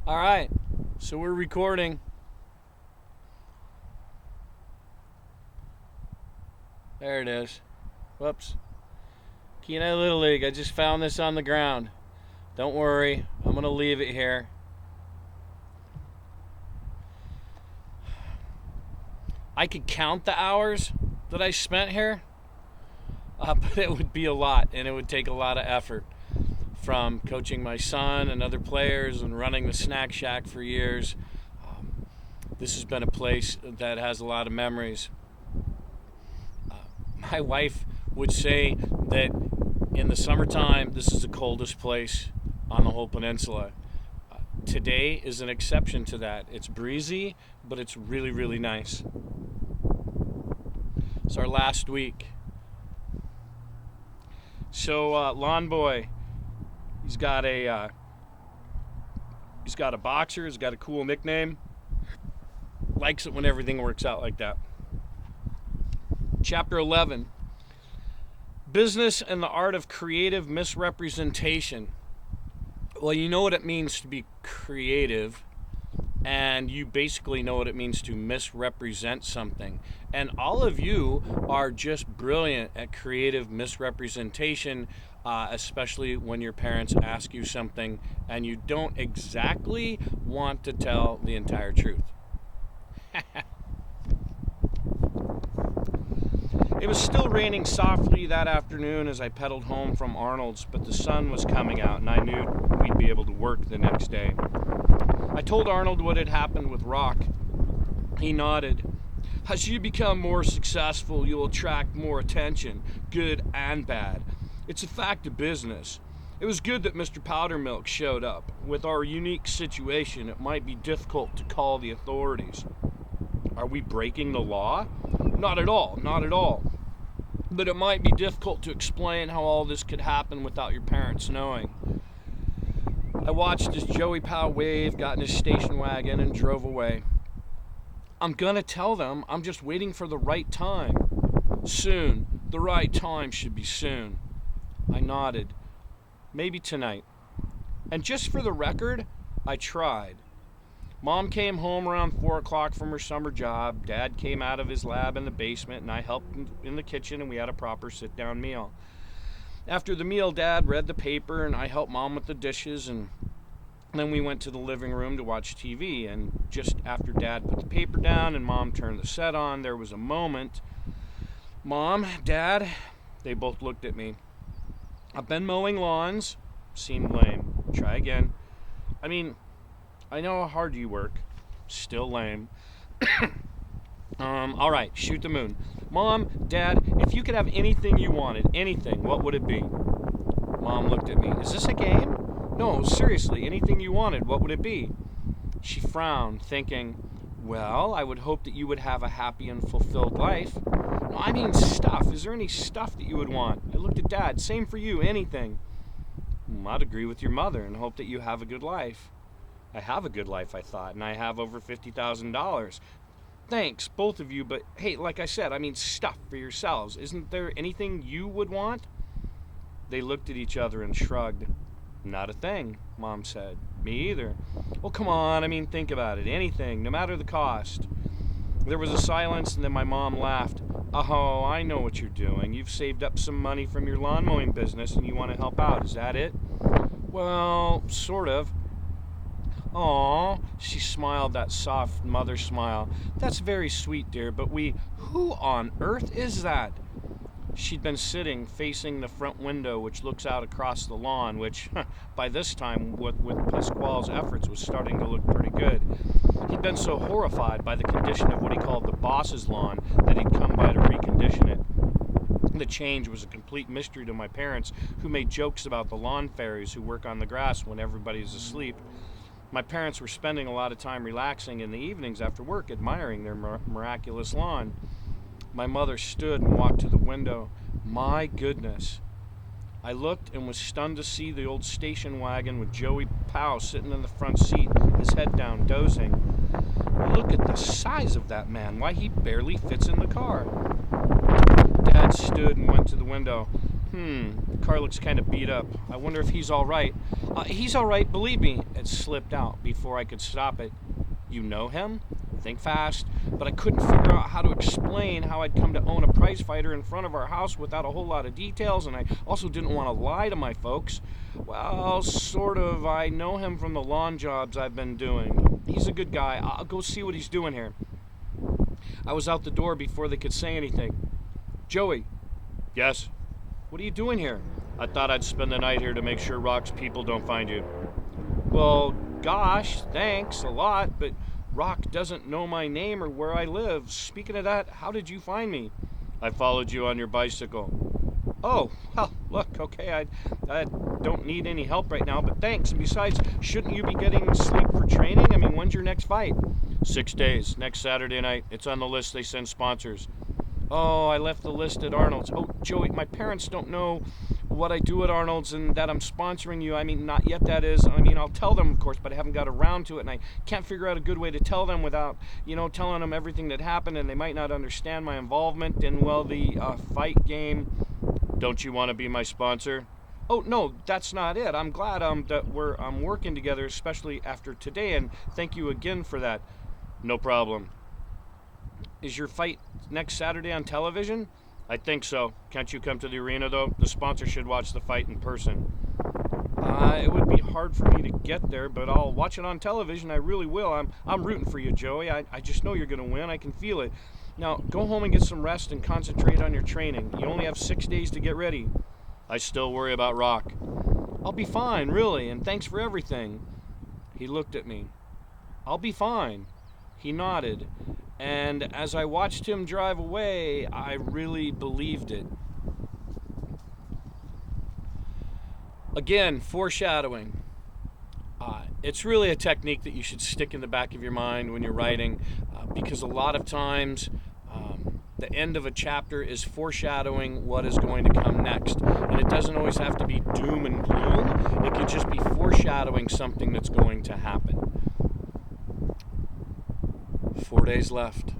All right, so we're recording. There it is. Whoops. Kenai Little League, I just found this on the ground. Don't worry, I'm going to leave it here. I could count the hours that I spent here, but it would be a lot, and it would take a lot of effort. From coaching my son and other players and running the snack shack for years, this has been a place that has a lot of memories. My wife would say that in the summertime, this is the coldest place on the whole peninsula. Today is an exception to that. It's breezy, but it's really, really nice. It's our last week. So, lawnboy, he's got a boxer. He's got a cool nickname. Likes it when everything works out like that. Chapter 11. Business and the art of creative misrepresentation. Well, you know what it means to be creative, and you basically know what it means to misrepresent something. And all of you are just brilliant at creative misrepresentation, especially when your parents ask you something and you don't exactly want to tell the entire truth. It was still raining softly that afternoon as I pedaled home from Arnold's, but the sun was coming out and I knew we'd be able to work the next day. I told Arnold what had happened with Rock. He nodded. As you become more successful, you'll attract more attention, good and bad. It's a fact of business. It was good that Mr. Powdermilk showed up. With our unique situation, it might be difficult to call the authorities. Are we breaking the law? Not at all, not at all. But it might be difficult to explain how all this could happen without your parents knowing. I watched as Joey Powell waved, got in his station wagon, and drove away. I'm gonna tell them, I'm just waiting for the right time. Soon. The right time should be soon. I nodded. Maybe tonight. And just for the record, I tried. Mom came home around 4 o'clock from her summer job. Dad came out of his lab in the basement, and I helped in the kitchen, and we had a proper sit-down meal. After the meal, Dad read the paper, and I helped Mom with the dishes, and then we went to the living room to watch TV. And just after Dad put the paper down and Mom turned the set on, there was a moment. Mom, Dad, they both looked at me. I've been mowing lawns. Seemed lame. Try again. I know how hard you work. Still lame. All right, shoot the moon. Mom, Dad, if you could have anything you wanted, anything, what would it be? Mom looked at me. Is this a game? No, seriously, anything you wanted, what would it be? She frowned, thinking, well, I would hope that you would have a happy and fulfilled life. No, I mean stuff. Is there any stuff that you would want? I looked at Dad. Same for you, anything. I'd agree with your mother and hope that you have a good life. I have a good life, I thought, and I have over $50,000. Thanks, both of you, but hey, like I said, stuff for yourselves. Isn't there anything you would want? They looked at each other and shrugged. Not a thing, Mom said. Me either. Well, come on, think about it. Anything, no matter the cost. There was a silence, and then my mom laughed. Oh, I know what you're doing. You've saved up some money from your lawn mowing business, and you want to help out. Is that it? Well, sort of. Aw, she smiled that soft mother smile. That's very sweet, dear, but who on earth is that? She'd been sitting facing the front window, which looks out across the lawn, which, by this time, with Pasquale's efforts, was starting to look pretty good. He'd been so horrified by the condition of what he called the boss's lawn that he'd come by to recondition it. The change was a complete mystery to my parents, who made jokes about the lawn fairies who work on the grass when everybody's asleep. My parents were spending a lot of time relaxing in the evenings after work, admiring their miraculous lawn. My mother stood and walked to the window. My goodness. I looked and was stunned to see the old station wagon with Joey Powell sitting in the front seat, his head down, dozing. Look at the size of that man. Why, he barely fits in the car. Dad stood and went to the window. The car looks kind of beat up. I wonder if he's all right. He's all right, believe me. It slipped out before I could stop it. You know him? Think fast. But I couldn't figure out how to explain how I'd come to own a prize fighter in front of our house without a whole lot of details, and I also didn't want to lie to my folks. Well, sort of. I know him from the lawn jobs I've been doing. He's a good guy. I'll go see what he's doing here. I was out the door before they could say anything. Joey. Yes? What are you doing here? I thought I'd spend the night here to make sure Rock's people don't find you. Well, gosh, thanks a lot, but Rock doesn't know my name or where I live. Speaking of that, how did you find me? I followed you on your bicycle. Oh, well, look, okay, I don't need any help right now, but thanks. And besides, shouldn't you be getting sleep for training? I mean, when's your next fight? 6 days, next Saturday night. It's on the list they send sponsors. Oh, I left the list at Arnold's. Oh, Joey, my parents don't know what I do at Arnold's and that I'm sponsoring you. I mean, not yet, that is. I mean, I'll tell them, of course, but I haven't got around to it, and I can't figure out a good way to tell them without, telling them everything that happened, and they might not understand my involvement in, well, the fight game. Don't you want to be my sponsor? Oh, no, that's not it. I'm glad that we're working together, especially after today, and thank you again for that. No problem. Is your fight next Saturday on television? I think so. Can't you come to the arena, though? The sponsor should watch the fight in person. It would be hard for me to get there, but I'll watch it on television. I really will. I'm rooting for you, Joey. I just know you're going to win. I can feel it. Now, go home and get some rest and concentrate on your training. You only have 6 days to get ready. I still worry about Rock. I'll be fine, really, and thanks for everything. He looked at me. I'll be fine. He nodded. And as I watched him drive away, I really believed it. Again, foreshadowing. It's really a technique that you should stick in the back of your mind when you're writing, because a lot of times the end of a chapter is foreshadowing what is going to come next. And it doesn't always have to be doom and gloom. It could just be foreshadowing something that's going to happen. 4 days left.